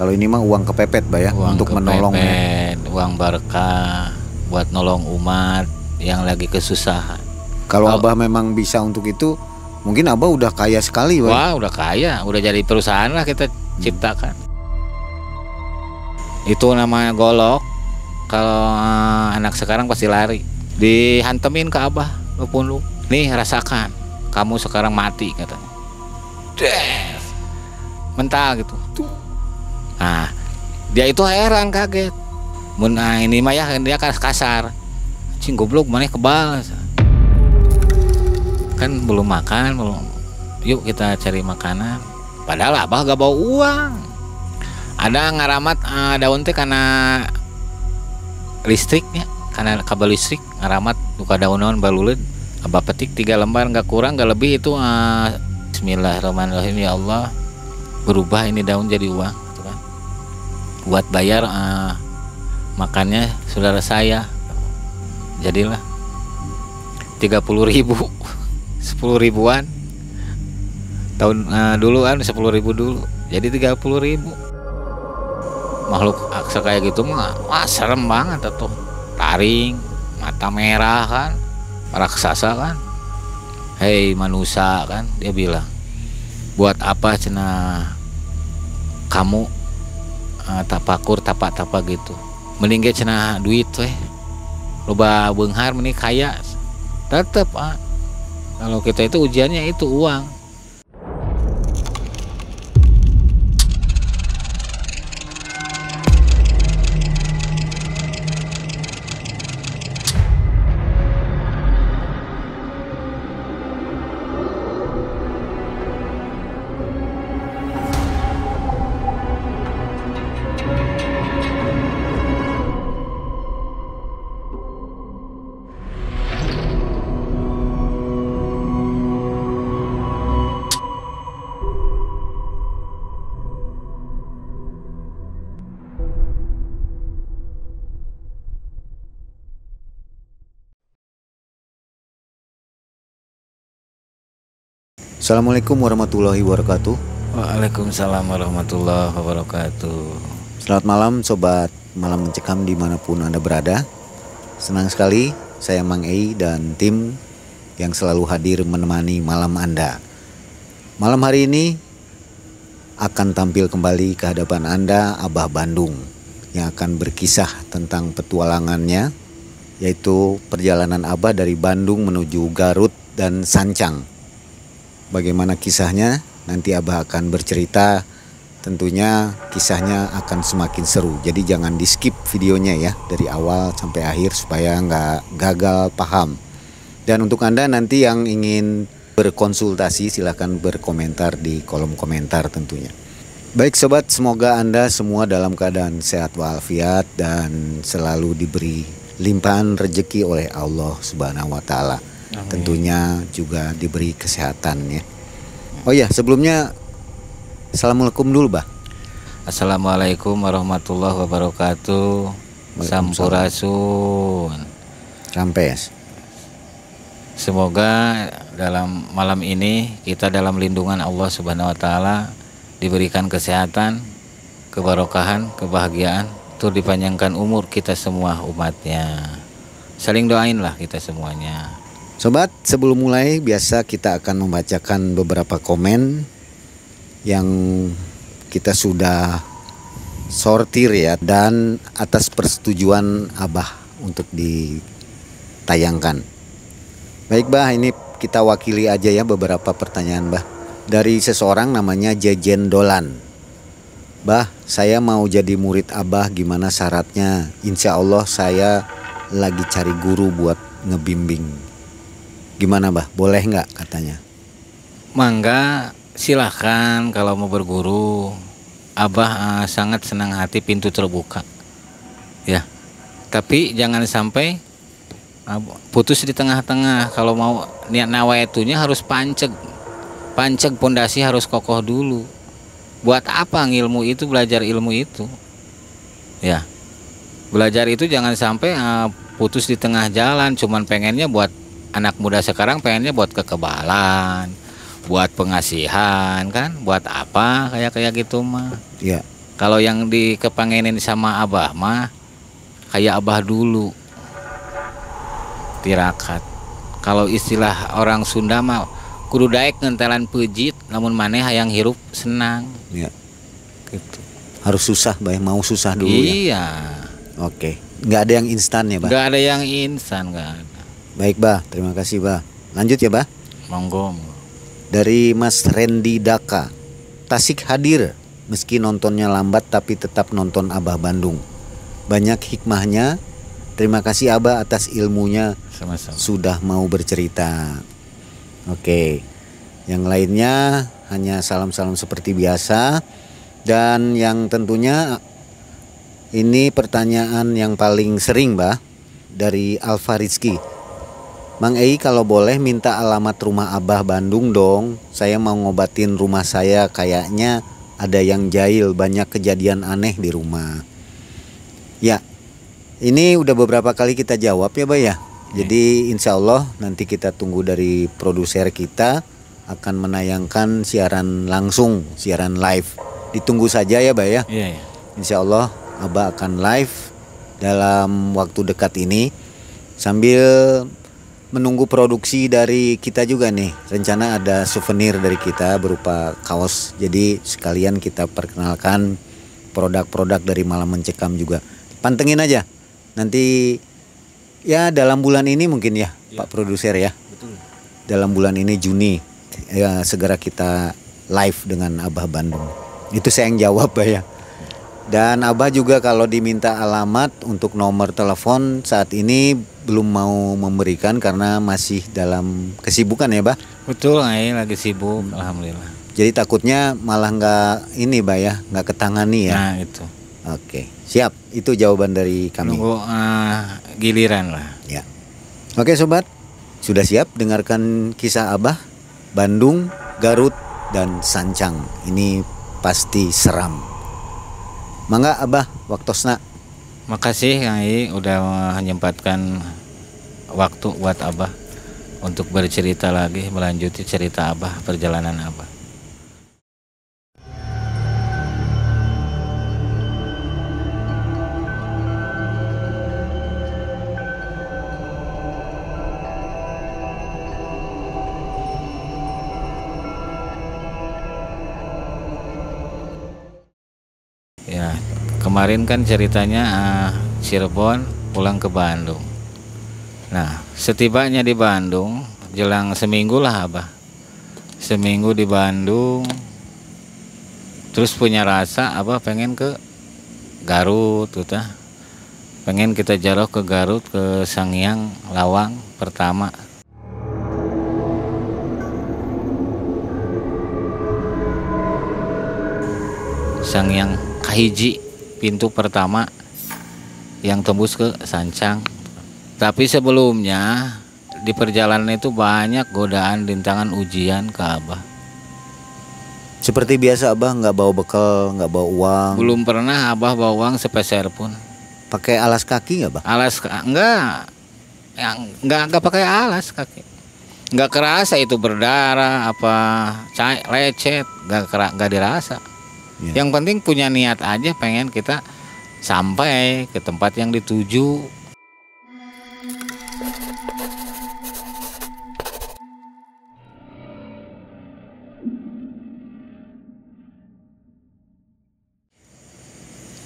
Kalau ini mah uang kepepet, Bah, ya, Uang untuk menolong ya. kepepet, uang berkah buat nolong umat yang lagi kesusahan. Kalau Abah memang bisa untuk itu, mungkin Abah udah kaya sekali, Bah. Wah, udah kaya, udah jadi perusahaan lah kita ciptakan. Itu namanya golok. Kalau anak sekarang pasti lari. Dihantemin ke Abah, lu nih rasakan, kamu sekarang mati katanya. Death. Mental gitu. Nah, dia itu heran, kaget. Ini mah ya dia kasar. Cing goblok mana kebal. Kan belum makan, belum. Yuk kita cari makanan. Padahal Abah gak bawa uang. Ada ngaramat daun teh karena listriknya, karena kabel listrik ngaramat buka daunan baluleun. Abah petik 3 lembar, nggak kurang nggak lebih itu. Bismillahirrahmanirrahim, ya Allah, berubah ini daun jadi uang gitu kan. Buat bayar makannya saudara saya. Jadilah 30.000 10 ribuan tahun dulu kan 10.000 dulu jadi 30.000. Makhluk aksa kayak gitu mah wah serem banget tuh, taring mata merah kan, raksasa kan. Hei manusia kan, dia bilang, buat apa cenah kamu tapakur tapak-tapak gitu, mending ge cenah duit weh loba beunghar mending kaya. Tetep kalau kita itu ujiannya itu uang. Assalamualaikum warahmatullahi wabarakatuh. Waalaikumsalam warahmatullahi wabarakatuh. Selamat malam sobat Malam Mencekam dimanapun Anda berada. Senang sekali saya Mang Ei dan tim yang selalu hadir menemani malam Anda. Malam hari ini akan tampil kembali ke hadapan Anda Abah Bandung yang akan berkisah tentang petualangannya, yaitu perjalanan Abah dari Bandung menuju Garut dan Sancang. Bagaimana kisahnya? Nanti Abah akan bercerita. Tentunya kisahnya akan semakin seru. Jadi jangan di skip videonya ya, dari awal sampai akhir supaya nggak gagal paham. Dan untuk Anda nanti yang ingin berkonsultasi silahkan berkomentar di kolom komentar tentunya. Baik sobat, semoga Anda semua dalam keadaan sehat walafiat dan selalu diberi limpahan rezeki oleh Allah Subhanahu wa Ta'ala. Amin. Tentunya juga diberi kesehatan ya. Oh ya, sebelumnya Assalamualaikum dulu, Bah. Assalamualaikum warahmatullahi wabarakatuh. Sampurasun. Rampes. Semoga dalam malam ini kita dalam lindungan Allah Subhanahu wa Ta'ala, diberikan kesehatan, kebarokahan, kebahagiaan, tur dipanjangkan umur kita semua umatnya. Saling doain lah kita semuanya. Sobat, sebelum mulai biasa kita akan membacakan beberapa komen yang kita sudah sortir ya, dan atas persetujuan Abah untuk ditayangkan. Baik Bah, ini kita wakili aja ya beberapa pertanyaan Bah. Dari seseorang namanya Jejen Dolan. Bah, saya mau jadi murid Abah, gimana syaratnya? Insya Allah saya lagi cari guru buat ngebimbing. Gimana Bah, boleh nggak katanya? Mangga silahkan kalau mau berguru. Abah sangat senang hati, pintu terbuka ya. Tapi jangan sampai putus di tengah-tengah. Kalau mau niat nawaiatunya harus panceg pondasi harus kokoh dulu. Buat apa ngilmu itu, belajar ilmu itu ya. Belajar itu jangan sampai putus di tengah jalan. Cuman pengennya buat anak muda sekarang, pengennya buat kekebalan, buat pengasihan kan, buat apa kayak gitu mah. Iya. Kalau yang dikepengenin sama abah mah kayak abah dulu, tirakat. Kalau istilah orang Sunda mah kudu daek ngentelan pejit, namun maneh hayang hirup senang. Ya, Gitu. harus susah, Bah. Mau susah dulu ya. Iya. Oke, nggak ada yang instan ya, Bah. Nggak ada yang instan, nggak ada. Baik, Bah. Terima kasih, Bah. Lanjut ya, Bah. Monggo. Dari Mas Randy Daka. Tasik hadir, meski nontonnya lambat tapi tetap nonton Abah Bandung. Banyak hikmahnya. Terima kasih Abah atas ilmunya Sama-sama. sudah mau bercerita. Oke. Yang lainnya hanya salam-salam seperti biasa. Dan yang tentunya ini pertanyaan yang paling sering, Bah, dari Alfa Rizky. Mang Ei, kalau boleh minta alamat rumah Abah Bandung dong. Saya mau ngobatin rumah saya, kayaknya ada yang jahil, banyak kejadian aneh di rumah. Ya, ini udah beberapa kali kita jawab ya, Bah ya. Jadi insya Allah nanti kita tunggu dari produser kita akan menayangkan siaran langsung, siaran live. Ditunggu saja ya, Bah ya. Iya, iya. Insya Allah Abah akan live dalam waktu dekat ini sambil menunggu produksi dari kita juga nih. Rencana ada souvenir dari kita berupa kaos. Jadi sekalian kita perkenalkan produk-produk dari Malam Mencekam juga. Pantengin aja. Nanti ya dalam bulan ini mungkin ya, Pak produser ya. Betul. Dalam bulan ini Juni ya segera kita live dengan Abah Bandung. Itu saya yang jawab, Bah ya. Dan Abah juga kalau diminta alamat untuk nomor telepon saat ini belum mau memberikan karena masih dalam kesibukan ya, Bah. Betul, Ai lagi sibuk, alhamdulillah. Jadi takutnya malah nggak ini, Bah ya, nggak ketangani ya. Nah, itu. Oke, siap. Itu jawaban dari kami. Nunggu giliran lah. Ya. Oke, sobat. Sudah siap dengarkan kisah Abah Bandung, Garut, dan Sancang. Ini pasti seram. Mangga Abah, waktosna. Makasih Kang Ai udah menyempatkan waktu buat Abah untuk bercerita lagi, melanjuti cerita Abah, perjalanan Abah. Ya, kemarin kan ceritanya Cirebon pulang ke Bandung. Nah, setibanya di Bandung, jelang seminggu lah Abah. Seminggu di Bandung, terus punya rasa Abah pengen ke Garut, gitu. Pengen kita jalan ke Garut, ke Sangiang Lawang pertama. Sangiang kahiji, pintu pertama yang tembus ke Sancang. Tapi sebelumnya di perjalanan itu banyak godaan, rintangan, ujian ke Abah. Seperti biasa Abah nggak bawa bekal, nggak bawa uang. Belum pernah Abah bawa uang sepeser pun. Pakai alas kaki nggak, Bah? Enggak, yang enggak pakai alas kaki. Enggak kerasa itu berdarah apa lecet, enggak dirasa. Ya. Yang penting punya niat aja, pengen kita sampai ke tempat yang dituju.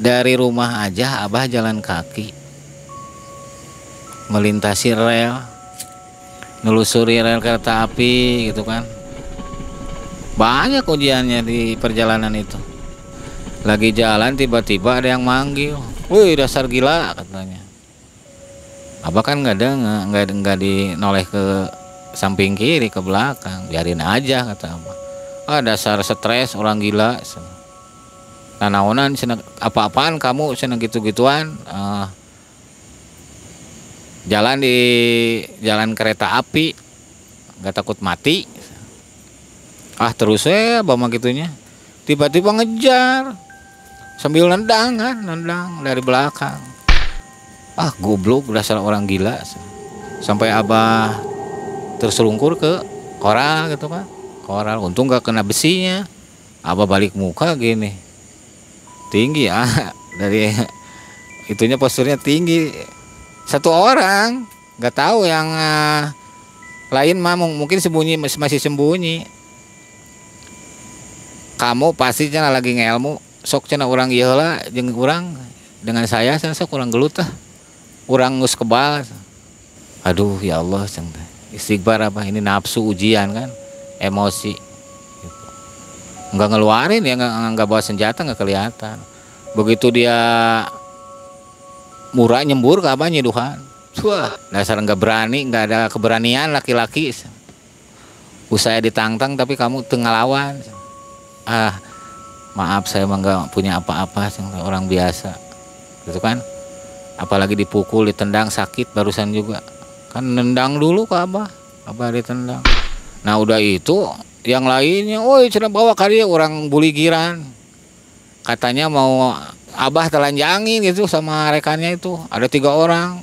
Dari rumah aja Abah jalan kaki, melintasi rel, nelusuri rel kereta api gitu kan. Banyak ujiannya di perjalanan itu. Lagi jalan tiba-tiba ada yang manggil, "Wih, dasar gila," katanya. Abah kan nggak dinoleh ke samping kiri, ke belakang, biarin aja kata Abah. "Ah, dasar stres, orang gila." Nah, naonan apa-apaan kamu seneng gitu-gituan. Jalan di jalan kereta api nggak takut mati. Terus Abah mah gitunya. Tiba-tiba ngejar sambil nendang dari belakang. Goblok, dasar orang gila. Sampai Abah terselungkur ke koral gitu kan. Koral, untung gak kena besinya. Abah balik muka gini. tinggi dari itunya posturnya tinggi. Satu orang, nggak tahu yang lain mah mungkin sembunyi, masih sembunyi. Kamu pasti cenah lagi ngelmu, sok cenah urang ieu heula jeung urang dengan saya cenah sok urang gelut tah. Urang geus kebal. Aduh ya Allah cenah. Istighfar apa ini nafsu ujian kan, emosi. Gitu. Enggak ngeluarin ya, enggak bawa senjata enggak kelihatan. Begitu dia murah nyembur ke abah nyiduhan. Wah, dasar enggak berani, enggak ada keberanian laki-laki. Usaya ditantang tapi kamu teu ngalawan. Maaf saya mah nggak punya apa-apa, orang biasa gitu kan. Apalagi dipukul, ditendang sakit barusan juga kan, nendang dulu ke abah ditendang. Nah udah itu yang lainnya, woi cenah bawa kali orang buligiran, katanya mau abah telanjangin gitu sama rekannya itu. Ada 3 orang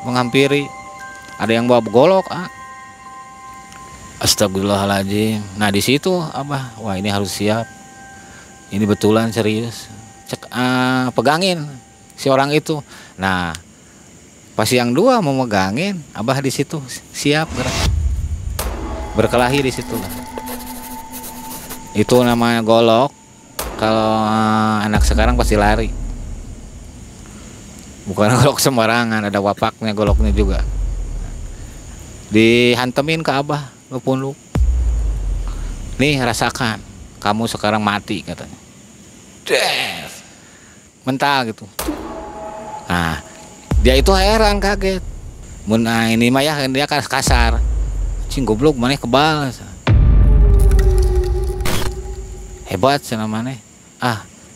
menghampiri, ada yang bawa golok. Astagfirullahaladzim. Nah di situ abah, wah ini harus siap, ini betulan serius. Cek pegangin si orang itu. Nah pas yang 2 mau megangin, abah di situ siap berkelahi di situ. Itu namanya golok. Kalau anak sekarang pasti lari. Bukan golok sembarangan, ada wapaknya goloknya juga. Dihantemin ke abah. Punuk. Nih rasakan, kamu sekarang mati katanya. Death. Mental gitu. Nah, dia itu heran kaget. Ini mah ya dia kasar. Cing goblok maneh kebal. Hebat cenah maneh.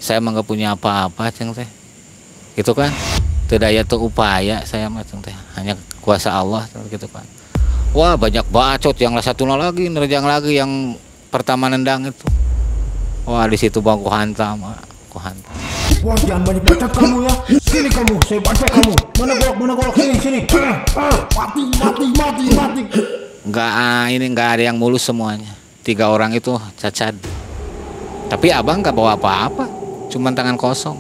Saya mah enggak punya apa-apa ceng teh. Gitu kan? Teu daya teu upaya saya mah ceng teh. Hanya kuasa Allah gitu kan. Wah banyak bacot, yang satu lagi nerjang lagi yang pertama nendang itu. Wah di situ bang ku hantam. Wah jangan banyak bacot kamu ya. Sini kamu, saya baca kamu. Mana golok sini. Mati. Enggak ada yang mulus semuanya. 3 orang itu cacat. Tapi abang nggak bawa apa-apa, cuman tangan kosong.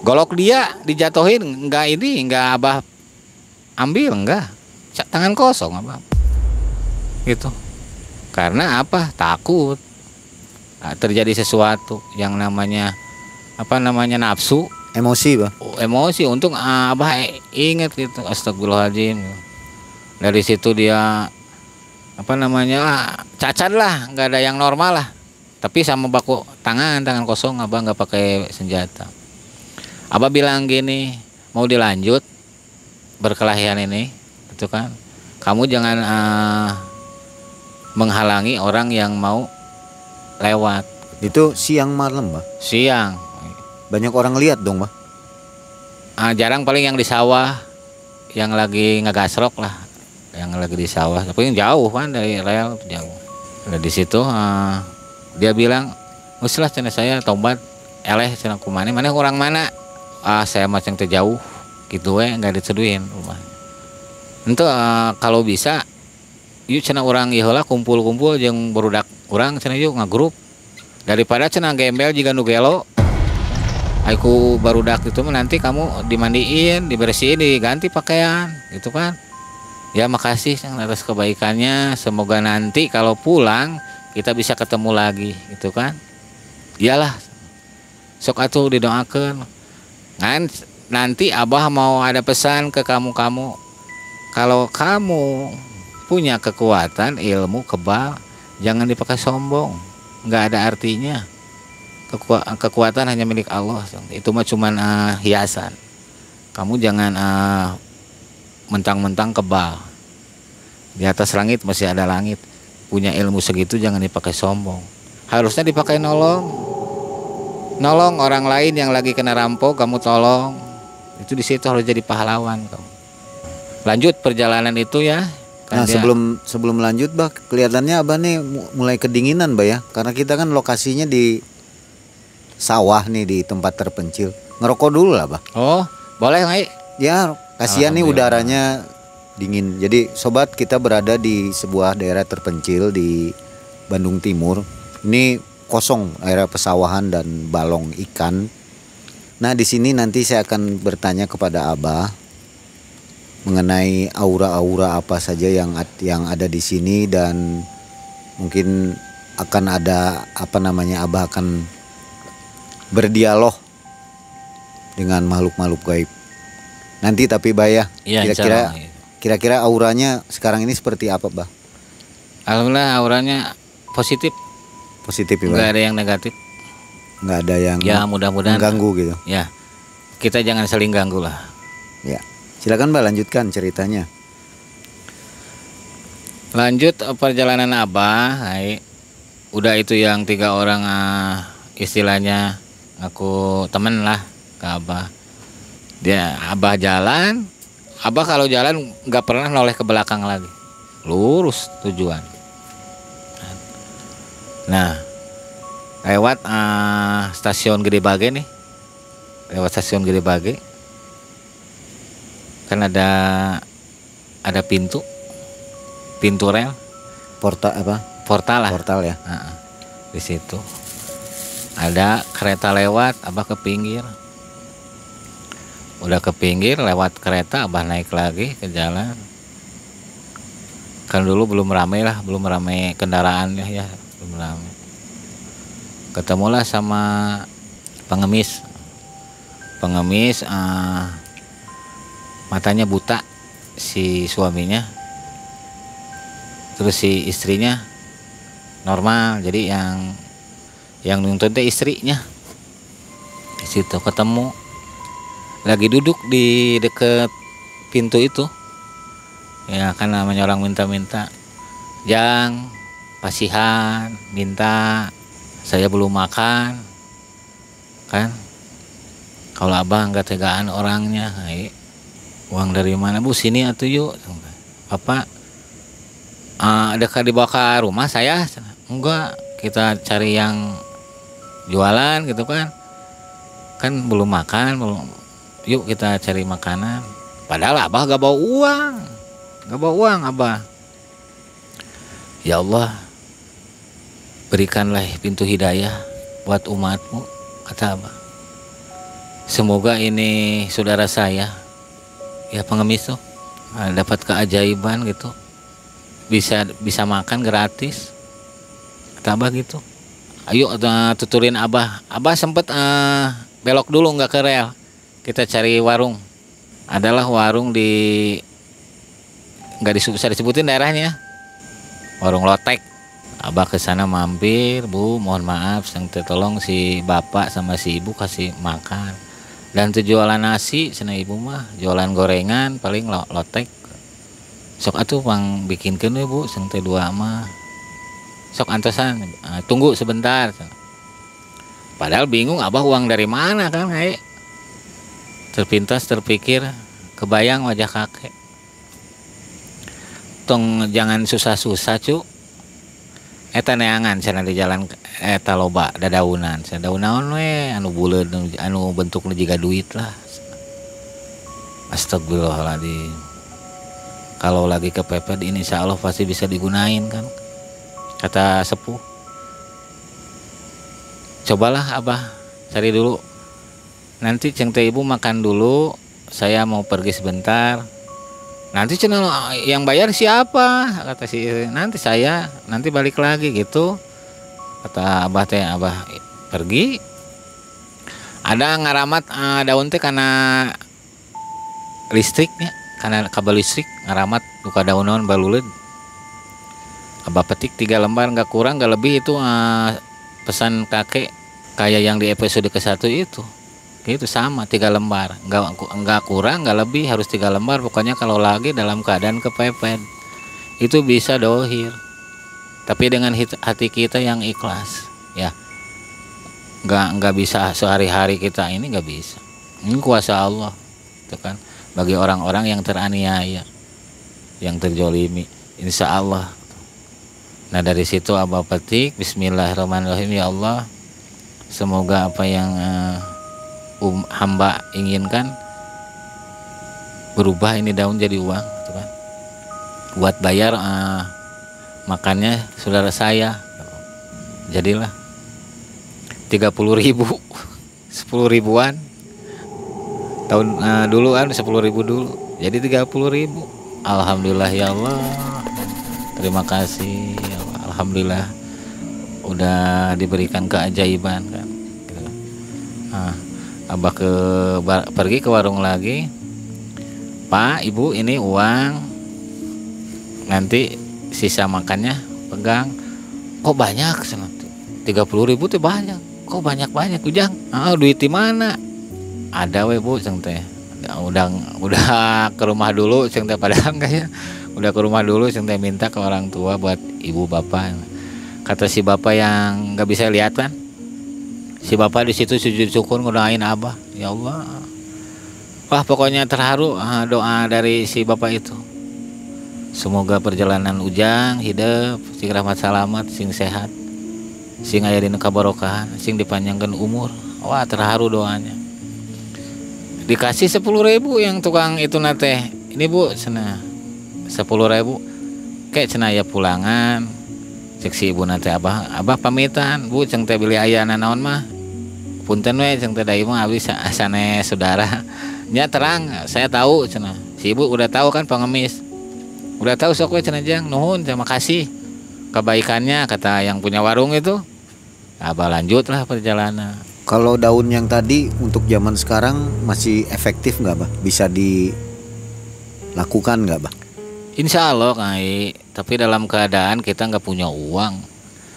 Golok dia dijatuhin, enggak abah ambil, enggak. Tangan kosong abah. Gitu. Karena apa? Takut terjadi sesuatu yang namanya nafsu, Emosi, Bah. Emosi. Untung abah inget gitu. Astagfirullahaladzim. Dari situ dia cacat lah, nggak ada yang normal lah. Tapi sama baku tangan kosong, abah nggak pakai senjata. Abah bilang gini, mau dilanjut berkelahian ini, gitu kan? Kamu jangan menghalangi orang yang mau lewat. Itu siang malam, Bah? Siang. Banyak orang lihat dong, Bah? Jarang, paling yang di sawah, yang lagi ngegasrok lah, yang lagi di sawah. Tapi yang jauh kan dari rel jauh. Nah di situ dia bilang, "Muslah cenah saya tobat, eleh cenah kumane, mana orang mana?" Saya macam terjauh, gitu nggak diseduhin rumah. Itu kalau bisa yuk cenah orang ieu heula kumpul-kumpul jeung barudak urang cenah yuk ngagrup, daripada cenah gembel jiga nu gelo. Aku barudak itu nanti kamu dimandiin, dibersihin, diganti pakaian gitu kan. Ya makasih atas kebaikannya, semoga nanti kalau pulang kita bisa ketemu lagi gitu kan. Iyalah, sok atuh didoakeun kan. Nanti abah mau ada pesan ke kamu, kalau kamu punya kekuatan, ilmu, kebal, jangan dipakai sombong, nggak ada artinya. Kekuatan hanya milik Allah, itu mah cuman hiasan. Kamu jangan mentang-mentang kebal. Di atas langit masih ada langit. Punya ilmu segitu jangan dipakai sombong. Harusnya dipakai nolong orang lain yang lagi kena rampok, kamu tolong. Itu di situ harus jadi pahlawan kamu. Lanjut perjalanan itu ya. Nah sebelum lanjut, Bah, kelihatannya abah nih mulai kedinginan, Bah ya, karena kita kan lokasinya di sawah nih, di tempat terpencil. Ngerokok dulu lah, Bah. Oh boleh, Mai. Ya kasihan nih udaranya dingin. Jadi sobat, kita berada di sebuah daerah terpencil di Bandung Timur. Ini kosong, area pesawahan dan balong ikan. Nah, di sini nanti saya akan bertanya kepada Abah mengenai aura-aura apa saja yang ada di sini, dan mungkin akan ada apa namanya, Abah akan berdialog dengan makhluk-makhluk gaib nanti. Tapi Bah ya, Iya, insya kira-kira Allah, iya. kira-kira auranya sekarang ini seperti apa, Bah? Alhamdulillah auranya positif, Positif ya, Bah? nggak ada yang negatif. Nggak ada yang Ya mudah-mudahan mengganggu gitu. ya, kita jangan saling ganggu lah. Ya, silakan Bah, lanjutkan ceritanya. Lanjut perjalanan Abah, udah itu yang 3 orang istilahnya aku temen lah ke Abah. Dia Abah jalan, Abah kalau jalan nggak pernah noleh ke belakang lagi, lurus tujuan. Nah, lewat stasiun Gede Bage nih, lewat stasiun Gede Bage kan ada pintu rel, Portal apa? portal lah. Portal ya. Di situ ada kereta lewat, Abah ke pinggir. Udah ke pinggir, lewat kereta, Abah naik lagi ke jalan. Kan dulu belum ramai lah, belum ramai kendaraannya ya, belum ramai. Ketemulah sama pengemis. Matanya buta si suaminya. Terus si istrinya normal, jadi yang nuntun teh istrinya. Di situ ketemu, lagi duduk di deket pintu itu. Ya kan namanya orang minta-minta, "Jang, pasihan, minta, saya belum makan." Kan kalau Abah nggak tegaan orangnya, uang dari mana Bu? Sini atuh yuk. Bapak dekat dibawa ke rumah saya? Enggak, kita cari yang jualan gitu kan. Kan belum makan, belum. Yuk kita cari makanan. Padahal Abah gak bawa uang. Gak bawa uang Abah. Ya Allah, berikanlah pintu hidayah buat umatmu, kata Abah. Semoga ini saudara saya, ya pengemis tuh, dapat keajaiban gitu. Bisa makan gratis, kata Abah gitu. Ayo tuturin Abah. Abah sempet belok dulu nggak ke rel, kita cari warung. Adalah warung di, nggak bisa disebutin daerahnya, warung lotek. Abah ke sana mampir, Bu, mohon maaf, tolong si bapak sama si ibu kasih makan. Dan tuh jualan nasi, sana ibu mah jualan gorengan, paling lotek. Sok atuh pang bikinkeun we Bu, seng teh 2 mah. Sok antosan, tunggu sebentar. Padahal bingung Abah uang dari mana kan, Terpintas terpikir, kebayang wajah kakek. Tong jangan susah-susah cu. Eta neangan cenah di jalan eta loba dadaunan. Dadaunan we anu buleud anu bentukna jiga duit lah. Astagfirullahaladzim. Kalau lagi kepepet ini insya Allah pasti bisa digunain kan, kata sepuh. Cobalah Abah cari dulu. Nanti ceng teh ibu makan dulu, saya mau pergi sebentar. Nanti cenah yang bayar siapa? Kata si nanti saya, nanti balik lagi gitu. Kata Abah teh, Abah pergi. Ada ngaramat daun teh karena listriknya, karena kabel listrik ngaramat buka daunan baluleud. Abah petik 3 lembar, nggak kurang nggak lebih itu pesan kakek kayak yang di episode ke-1 itu. Itu sama 3 lembar, nggak kurang nggak lebih, harus 3 lembar. Pokoknya kalau lagi dalam keadaan kepepet itu bisa dohir, tapi dengan hati kita yang ikhlas ya. Nggak bisa sehari-hari kita ini, nggak bisa. Ini kuasa Allah itu kan, bagi orang-orang yang teraniaya, yang terjolimi, insya Allah. Nah dari situ Abah petik, Bismillahirrahmanirrahim, ya Allah, semoga apa yang hamba inginkan berubah ini daun jadi uang, gitu kan, buat bayar makannya saudara saya. Jadilah 30.000, 10 ribuan Tahun duluan 10.000 dulu jadi 30.000. Alhamdulillah ya Allah, terima kasih ya Allah. Alhamdulillah udah diberikan keajaiban kan gitu. Abah pergi ke warung lagi, Pak Ibu ini uang, nanti sisa makannya pegang. Kok banyak? 30.000 tuh banyak. Kok banyak Ujang? Duit di mana? Ada we Bu ceng teh. Udah ke rumah dulu ceng teh, padahal kayaknya udah ke rumah dulu ceng teh, minta ke orang tua buat ibu bapak. Kata si bapak yang nggak bisa lihat kan, si bapak di situ sujud syukur ngedoain Abah, ya Allah. Wah pokoknya terharu doa dari si bapak itu. Semoga perjalanan Ujang hidup sing rahmat salamat, sing sehat, sing aya dina kabarokahan, sing dipanjangkan umur. Wah terharu doanya. Dikasih 10.000 yang tukang itu nate. Ini Bu cenah 10.000. Kayak cenah ya pulangan. Cek si ibu nate Abah pamitan Bu ceng teh beli ayana naon mah. Punten we ceng teh dai mah abdi sanes saudara. Nya terang saya tahu cenah. Si ibu udah tahu kan pengemis. Udah tahu sok we cenah Jang, nuhun terima kasih kebaikannya kata yang punya warung itu. Abah lanjutlah perjalanan. Kalau daun yang tadi untuk zaman sekarang masih efektif nggak Bah? Bisa dilakukan nggak Bah? Insya Allah Kai, tapi dalam keadaan kita nggak punya uang,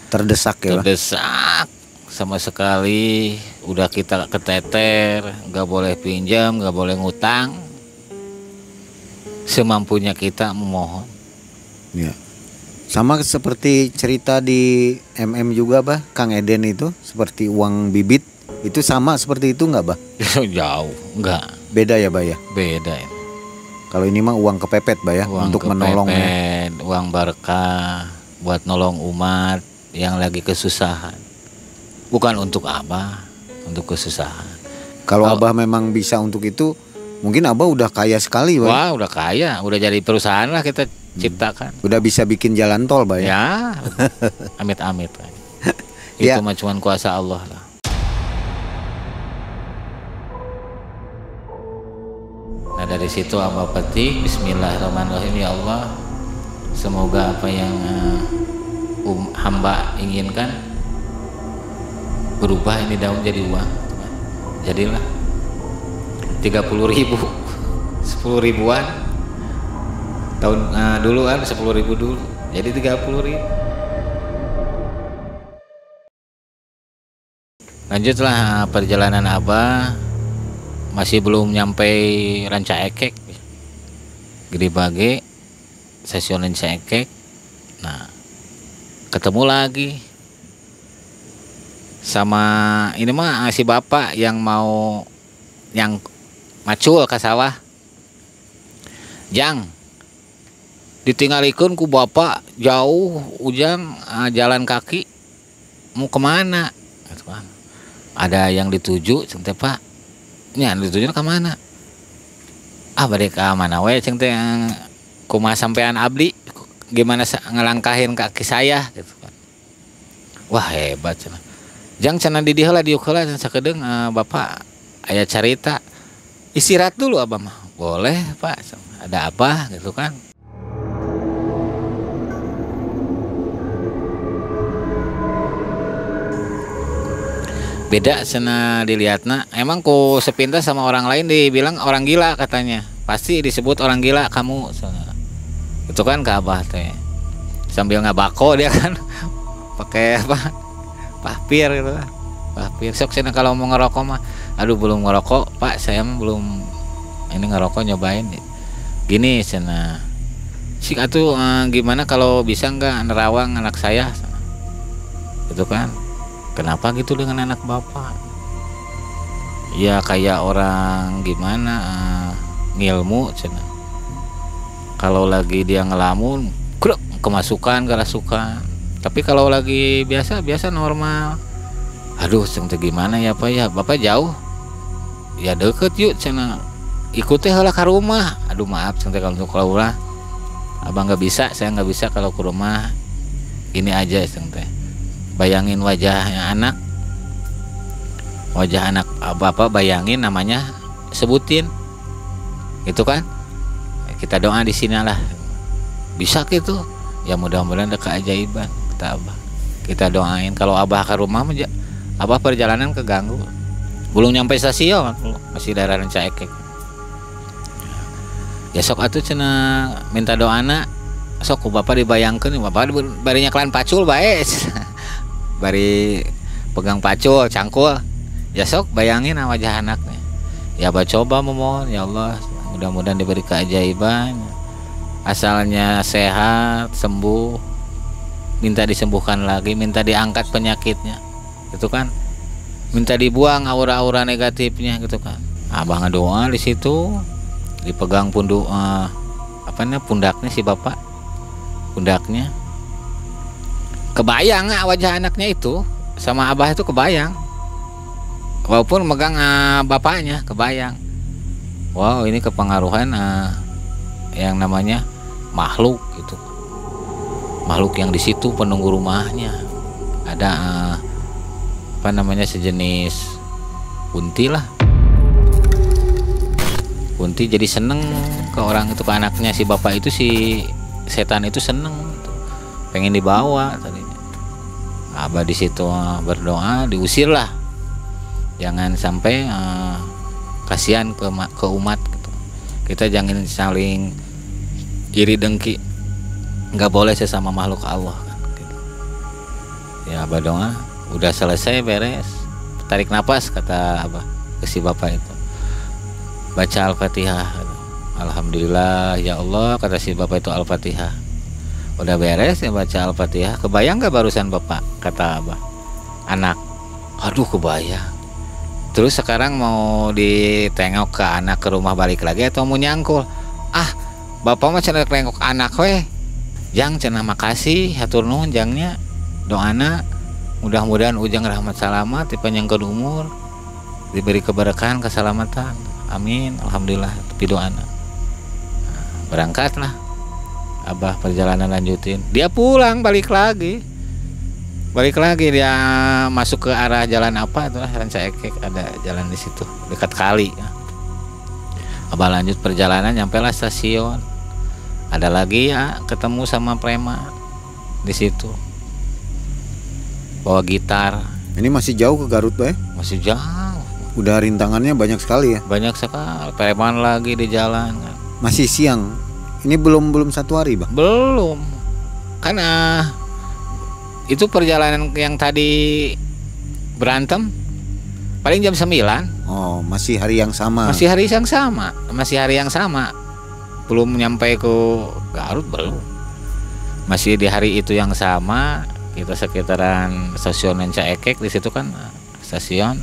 Terdesak ya Bah? terdesak sama sekali, udah kita keteter, nggak boleh pinjam, nggak boleh ngutang, semampunya kita memohon. Ya. Sama seperti cerita di MM juga Bah, Kang Eden itu seperti uang bibit itu sama seperti itu nggak Bah? Jauh, nggak. Beda ya Bah ya? Beda ini. Kalau ini mah uang kepepet Bah ya, Uang untuk kepepet, menolongnya. uang berkah buat nolong umat yang lagi kesusahan. Bukan untuk Abah, untuk kesusahan. Kalau Abah memang bisa untuk itu, mungkin Abah udah kaya sekali Bah. Wah, udah kaya, udah jadi perusahaan lah kita ciptakan. Udah bisa bikin jalan tol Bah ya. Ya, amit-amit. Ya. Itu mah cuman kuasa Allah lah. Nah dari situ Abah petik, Bismillahirrahmanirrahim, ya Allah, semoga apa yang hamba inginkan berubah ini daun jadi uang. Jadilah 30.000, 10.000-an. Tahun duluan 10.000 dulu, jadi 30.000. Lanjutlah perjalanan Abah, masih belum nyampe Ranca Ekek, Gede Bage, stasiun Ranca Ekek. Nah, ketemu lagi sama ini mah si bapak yang mau yang macul ke sawah. Jang, ditinggalikeun ku bapak jauh, Ujang jalan kaki mau kemana? Ada yang dituju ceng teh Pak. Nya dituju ke mana? Bade ka mana we ceng teh, kumaha sampean abdi gimana ngelangkahin kaki saya gitu kan. Wah hebat cenah. Jang cenah di dieu heula diuk heula sakedeung bapak aya carita. Istirahat dulu Abah mah. Boleh Pak. Ada apa gitu kan. Beda sana dilihatna, emang ku sepintas sama orang lain dibilang orang gila katanya, pasti disebut orang gila kamu sana. Itu kan ke Abah teh sambil ngabako dia kan pakai apa pahpir gitu kan, pahpir. Sok sana kalau mau ngerokok mah, aduh belum ngerokok Pak, saya mah belum ini ngerokok, nyobain gini sana. Sik atuh gimana kalau bisa nggak nerawang anak saya sana. Itu kan. Kenapa gitu dengan anak bapak? Ya kayak orang gimana ngilmu cenah. Kalau lagi dia ngelamun, kruk, kemasukan, kerasukan. Tapi kalau lagi biasa normal. Aduh, cenah gimana ya Pak ya? Bapak jauh. Ya deket yuk cenah. Ikuti heula ka rumah. Aduh maaf cenah kalau untuk Laura. Abang nggak bisa, saya nggak bisa kalau ke rumah. Ini aja cenah. Bayangin wajah anak Bapak, bayangin namanya sebutin itu kan, kita doa di sini lah bisa gitu ya, mudah-mudahan ada keajaiban kata abah. Kita doain kalau abah ke rumah aja, abah perjalanan keganggu, belum nyampe stasiun masih daerah Rancaekek. Ya sok atuh cenah minta doana, sok ku bapak dibayangkeun, bapak barinya kelan pacul bae bari pegang pacul cangkul, ya sok bayangin wajah anaknya. Ya abah coba memohon, ya Allah mudah-mudahan diberi keajaiban, asalnya sehat sembuh, minta disembuhkan lagi, minta diangkat penyakitnya gitu kan, minta dibuang aura-aura negatifnya gitu kan. Abah ngedoa di situ, dipegang pundaknya si bapak, pundaknya kebayang wajah anaknya itu sama abah itu kebayang, walaupun megang bapaknya kebayang. Wow, ini kepengaruhan yang namanya makhluk gitu, makhluk yang di situ penunggu rumahnya ada sejenis kunti lah. Kunti jadi seneng ke orang itu, ke anaknya si bapak itu, si setan itu seneng, pengen dibawa tadinya. Abah di situ berdoa diusir lah, jangan sampai kasihan ke umat gitu. Kita jangan saling iri dengki, nggak boleh sesama makhluk Allah kan, gitu. Ya abah doa, udah selesai beres, tarik nafas kata abah ke si bapak itu, baca Al-Fatihah. Alhamdulillah ya Allah kata si bapak itu, Al-Fatihah. Udah beres ya baca Al-Fatihah, kebayang gak barusan bapak kata abah? Anak, aduh kebayang. Terus sekarang mau ditengok ke anak ke rumah balik lagi atau mau nyangkul? Bapak mah cenah nengok anak weh. Jang cenah makasih hatur nuhun jangnya, doana mudah-mudahan ujang rahmat salamat, dipanjangkeun umur, diberi keberkahan keselamatan. Amin. Alhamdulillah tapi doana. Berangkatlah abah, perjalanan lanjutin. Dia pulang balik lagi dia masuk ke arah jalan apa itu, Rancaekek, ada jalan di situ dekat kali. Abah lanjut perjalanan, nyampelah stasiun. Ada lagi ya ketemu sama preman di situ bawa gitar. Ini masih jauh ke Garut, Pak ya? Masih jauh. Udah rintangannya banyak sekali ya? Banyak sekali, preman lagi di jalan kan. Masih siang. Ini belum 1 hari, Bang? Belum. Karena itu perjalanan yang tadi berantem paling jam 9. Oh, masih hari yang sama. Masih hari yang sama. Belum nyampe ke Garut, belum. Masih di hari itu yang sama, kita sekitaran stasiun Rancaekek di situ kan stasiun.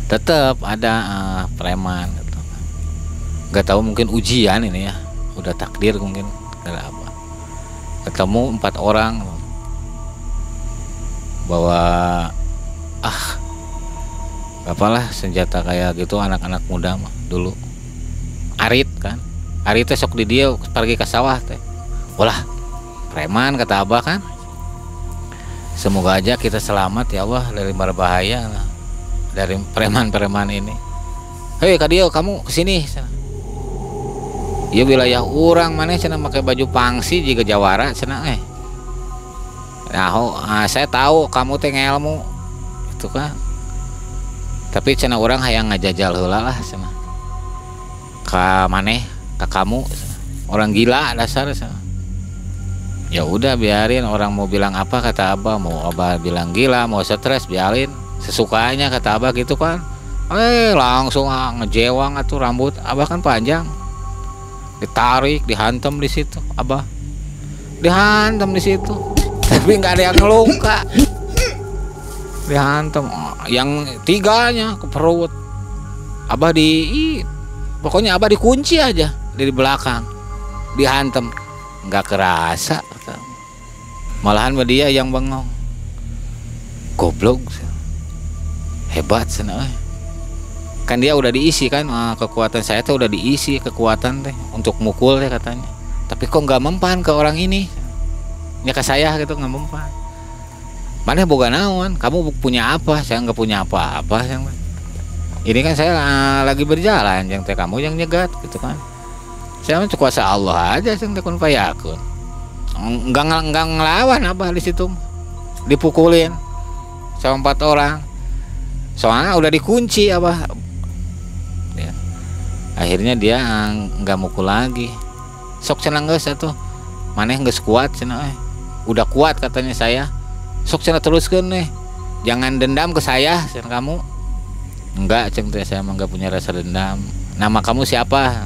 Tetap ada preman gitu. Gak tahu mungkin ujian ini ya, udah takdir mungkin karena apa. Ketemu 4 orang bawa apalah senjata kayak gitu, anak-anak muda mah dulu. Arit kan, Arit teh sok di dia pergi ke sawah teh. Walah, preman kata abah kan. Semoga aja kita selamat ya Allah dari berbahaya lah, dari preman-preman ini. Hei kadio, kamu kesini. Iya wilayah orang mana cenah pakai baju pangsi juga Jawara cenah Nah, saya tahu kamu teh ngelmu itu kan. Tapi cenah orang hayang ngajajal heula lah cenah. Ka maneh, ka kamu orang gila dasar cenah. Ya udah biarin, orang mau bilang apa kata abah, mau abah bilang gila, mau stres biarin, sesukanya kata abah gitu kan. Langsung ngejewang atuh rambut abah kan panjang. Ditarik, dihantam di situ abah. Dihantam di situ. Tapi nggak ada yang ngeluka, dihantam yang 3-nya ke perut. Abah pokoknya abah dikunci aja dari belakang, dihantam nggak kerasa, malahan dia yang bengong. Goblok, hebat senang. Kan dia udah diisi kan, kekuatan saya tuh udah diisi kekuatan teh untuk mukul teh katanya. Tapi kok nggak mempan ke orang ini? Ya ke saya gitu nggak mempan. Mana boga naon? Kamu punya apa? Saya nggak punya apa-apa. Ini kan saya lagi berjalan, yang teh kamu yang nyegat gitu kan. Saya mah kuasa Allah aja sing teh kun fayakun. Enggak ngelawan Abah di situ. Dipukulin sama 4 orang. Soalnya udah dikunci Abah. Ya. Akhirnya dia nggak mukul lagi. Sok cenah geus atuh. Maneh geus kuat cenah Udah kuat katanya saya. Sok cenah teruskeun nih. Jangan dendam ke saya cenah kamu. Enggak, ceng teh saya mah enggak punya rasa dendam. Nama kamu siapa?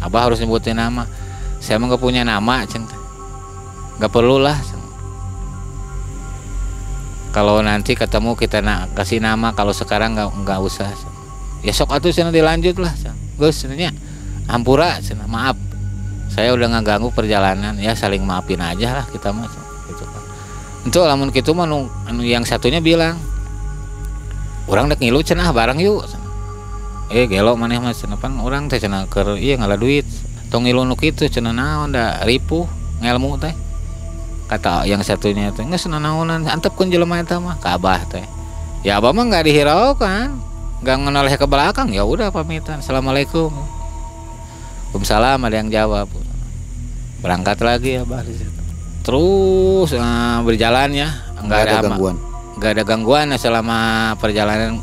Abah harus nyebutin nama. Saya mah enggak punya nama, ceng teh. Enggak perlu lah. Kalau nanti ketemu kita kasih nama, kalau sekarang enggak usah. Ya sok atuh cenah dilanjut lah. Geus cenah. Ampura cenah, maaf. Saya udah ngeganggu perjalanan, ya saling maafin aja lah kita mah gitu kan. Untuk lamun kitu mah yang satunya bilang, "Urang dek ngilu cenah bareng yuk." Gelo maneh mah cenah pan urang teh cenah keur ieu ngalah duit. Tong ngilu nu kitu cenah naon da ripuh ngelmu teh. Kata yang satunya teh, "Geus naonan antepkeun jelema eta mah ka Abah teh." Ya Abah mah enggak dihiraukan, enggak ngenoleh ke belakang, ya udah pamitan. Assalamualaikum. Waalaikumsalam, ada yang jawab. Berangkat lagi Abah di situ. Terus berjalan ya, enggak ada gangguan. Enggak ada gangguan selama perjalanan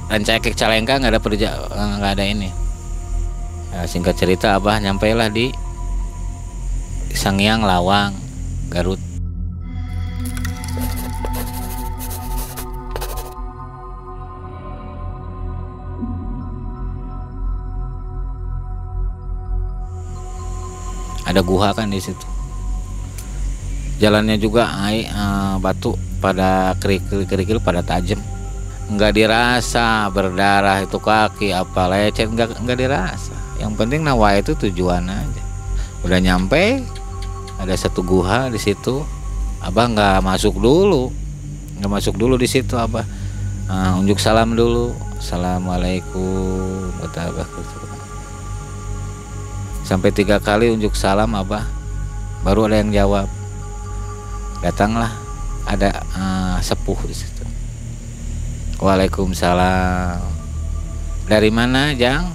Rancakek Calengka, enggak ada ini. Ya, singkat cerita Abah nyampailah di Sangiang Lawang, Garut. Ada gua kan di situ. Jalannya juga batu pada kerikil pada tajam. Enggak dirasa berdarah itu kaki apa lecet, enggak dirasa. Yang penting nawa itu tujuan aja. Udah nyampe, ada satu gua di situ. Abah enggak masuk dulu di situ Abah. Unjuk salam dulu. Assalamualaikum kata Abah. Sampai 3 kali unjuk salam Abah, baru ada yang jawab. Datanglah ada sepuh di situ. Waalaikumsalam. Dari mana Jang?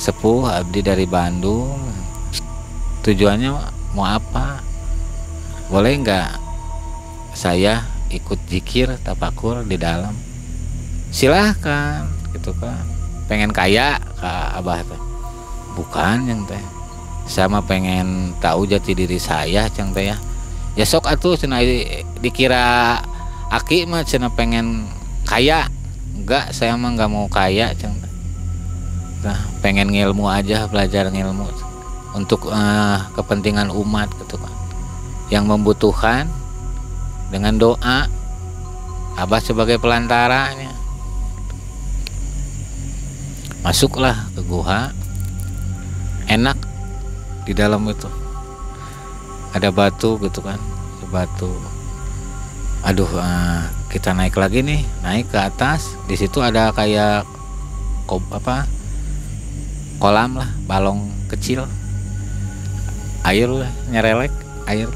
Sepuh, abdi dari Bandung. Tujuannya mau apa? Boleh nggak saya ikut zikir tafakur di dalam? Silahkan gitu kan. Pengen kaya Kak Abah teh? Bukan yang teh. Saya mah pengen tahu jati diri saya ceng teh ya. Ya sok atuh cenah dikira aki mah cenah pengen kaya. Enggak, saya mah enggak mau kaya ceng teh. Nah, pengen ngilmu aja, belajar ngilmu untuk kepentingan umat gitu kan. Yang membutuhkan dengan doa Abah sebagai pelantaranya. Masuklah ke gua. Enak di dalam itu. Ada batu gitu kan, batu. Aduh, kita naik lagi nih, naik ke atas. Di situ ada kayak kolam lah, balong kecil. Air lah, nyerelek air.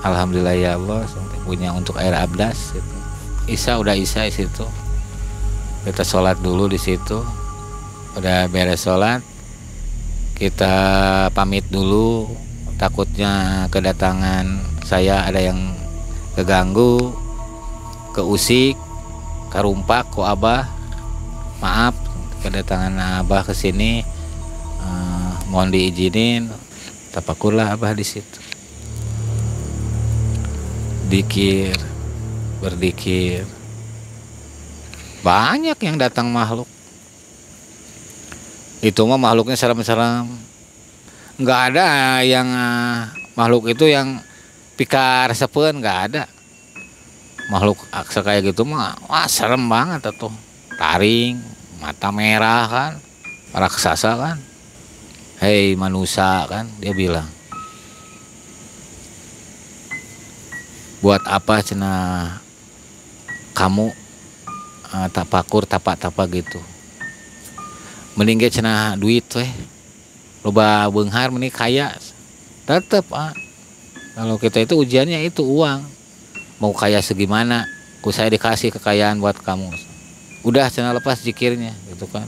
Alhamdulillah ya Allah, punya untuk air abdas. Gitu. Udah Isya di situ. Kita sholat dulu di situ. Udah beres sholat, kita pamit dulu. Takutnya kedatangan saya ada yang keganggu, keusik, karumpak kok Abah. Maaf kedatangan Abah ke sini. Mohon diizinin. Tafakurlah Abah di situ. Dikir, berdikir. Banyak yang datang makhluk. Itu mah makhluknya serem-serem. Nggak ada yang makhluk itu yang pikar sepen, nggak ada. Makhluk aksa kayak gitu mah wah serem banget tuh. Taring, mata merah kan, raksasa kan. Hei manusia kan, dia bilang. Buat apa cenah kamu tapakur tapak-tapak gitu. Mending ge cenah duit weh. Loba beunghar mending kaya. Tetep kalau kita itu ujiannya itu uang. Mau kaya segimana, ku saya dikasih kekayaan buat kamu. Udah cenah lepas zikirnya gitu kan.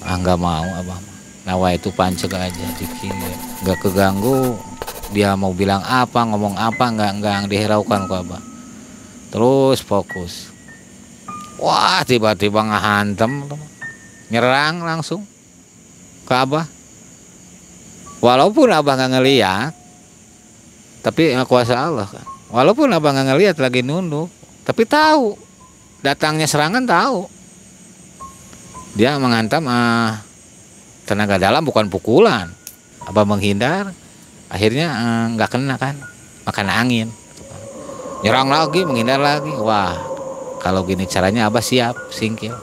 Nggak mau abah mah. Nawa itu panceg aja zikir, nggak keganggu. Dia mau bilang apa, ngomong apa, nggak dihiraukan ku abah. Terus fokus. Wah, tiba-tiba ngahantem, nyerang langsung ke abah. Walaupun abah nggak ngeliat, tapi kuasa Allah kan. Walaupun abah nggak ngeliat lagi nunduk, tapi tahu datangnya serangan, tahu. Dia menghantam tenaga dalam, bukan pukulan. Abah menghindar, akhirnya nggak kena kan, makan angin. Nyerang lagi, menghindar lagi. Wah, kalau gini caranya abah siap singkil.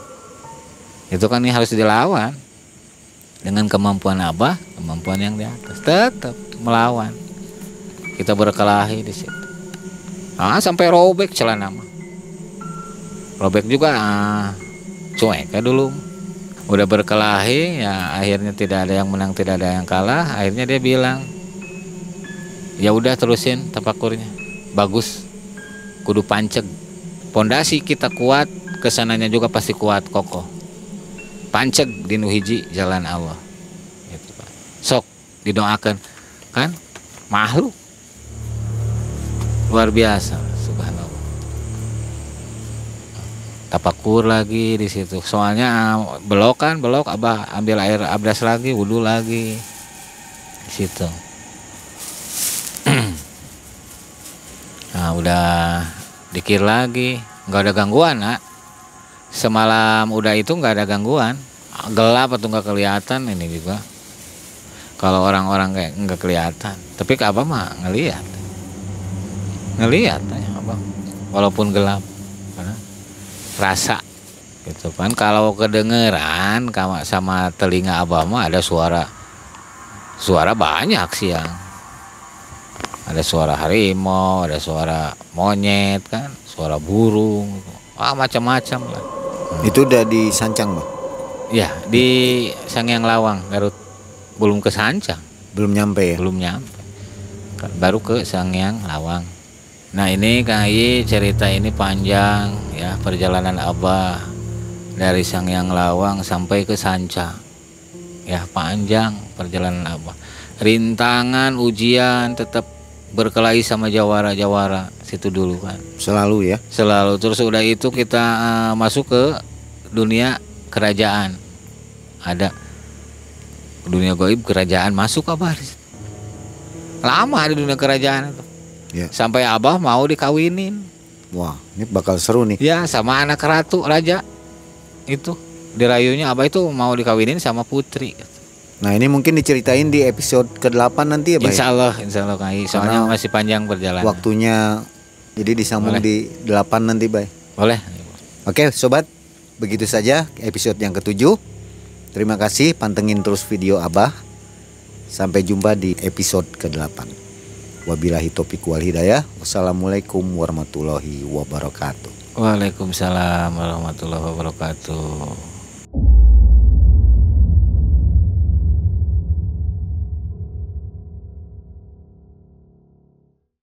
Itu kan ini harus dilawan dengan kemampuan abah, kemampuan yang di atas. Tetap melawan. Kita berkelahi di situ. Sampai robek celana mah. Robek juga cuek ya dulu. Udah berkelahi ya, akhirnya tidak ada yang menang, tidak ada yang kalah. Akhirnya dia bilang, ya udah terusin tapakurnya, bagus, kudu panceg. Pondasi kita kuat, kesananya juga pasti kuat, kokoh. Panceg di nuhiji jalan Allah. Gitu, Pak. Sok didoakan kan, makhluk luar biasa, subhanallah. Tapakur lagi di situ. Soalnya belok abah ambil air abdas lagi, wudhu lagi di situ. Nah, udah dikir lagi, nggak ada gangguan, nak. Semalam udah itu nggak ada gangguan, gelap atau nggak kelihatan ini juga. Kalau orang-orang kayak nggak kelihatan, tapi ke abah mah ngelihat ya abah, walaupun gelap. Rasa gitu kan. Kalau kedengeran sama telinga abah mah ada suara banyak siang, ada suara harimau, ada suara monyet kan, suara burung, macam-macam lah. Itu udah disancang, Bang? Ya, di Sangyang Lawang Garut. Belum ke Sancang, Belum nyampe ya? belum nyampe, baru ke Sangyang Lawang. Nah, ini Kai cerita ini panjang ya, perjalanan abah dari Sangyang Lawang sampai ke Sancang. Ya, panjang perjalanan abah. Rintangan, ujian, tetap berkelahi sama jawara situ dulu kan. Selalu ya? Selalu. Terus udah itu kita masuk ke dunia kerajaan. Ada dunia gaib, kerajaan, masuk abah. Lama di dunia kerajaan itu. Ya. Sampai abah mau dikawinin. Wah, ini bakal seru nih. Ya, sama anak ratu raja itu. Dirayunya abah itu mau dikawinin sama putri. Nah, ini mungkin diceritain di episode ke-8 nanti ya, Bay? Insya Allah Kai. Soalnya masih panjang perjalanan. Waktunya jadi disambung di 8 nanti, Bay. Boleh. Oke, sobat. Begitu saja episode yang ke-7. Terima kasih, pantengin terus video abah. Sampai jumpa di episode ke-8. Wabillahi taufiq wal hidayah. Wassalamualaikum warahmatullahi wabarakatuh. Waalaikumsalam warahmatullahi wabarakatuh.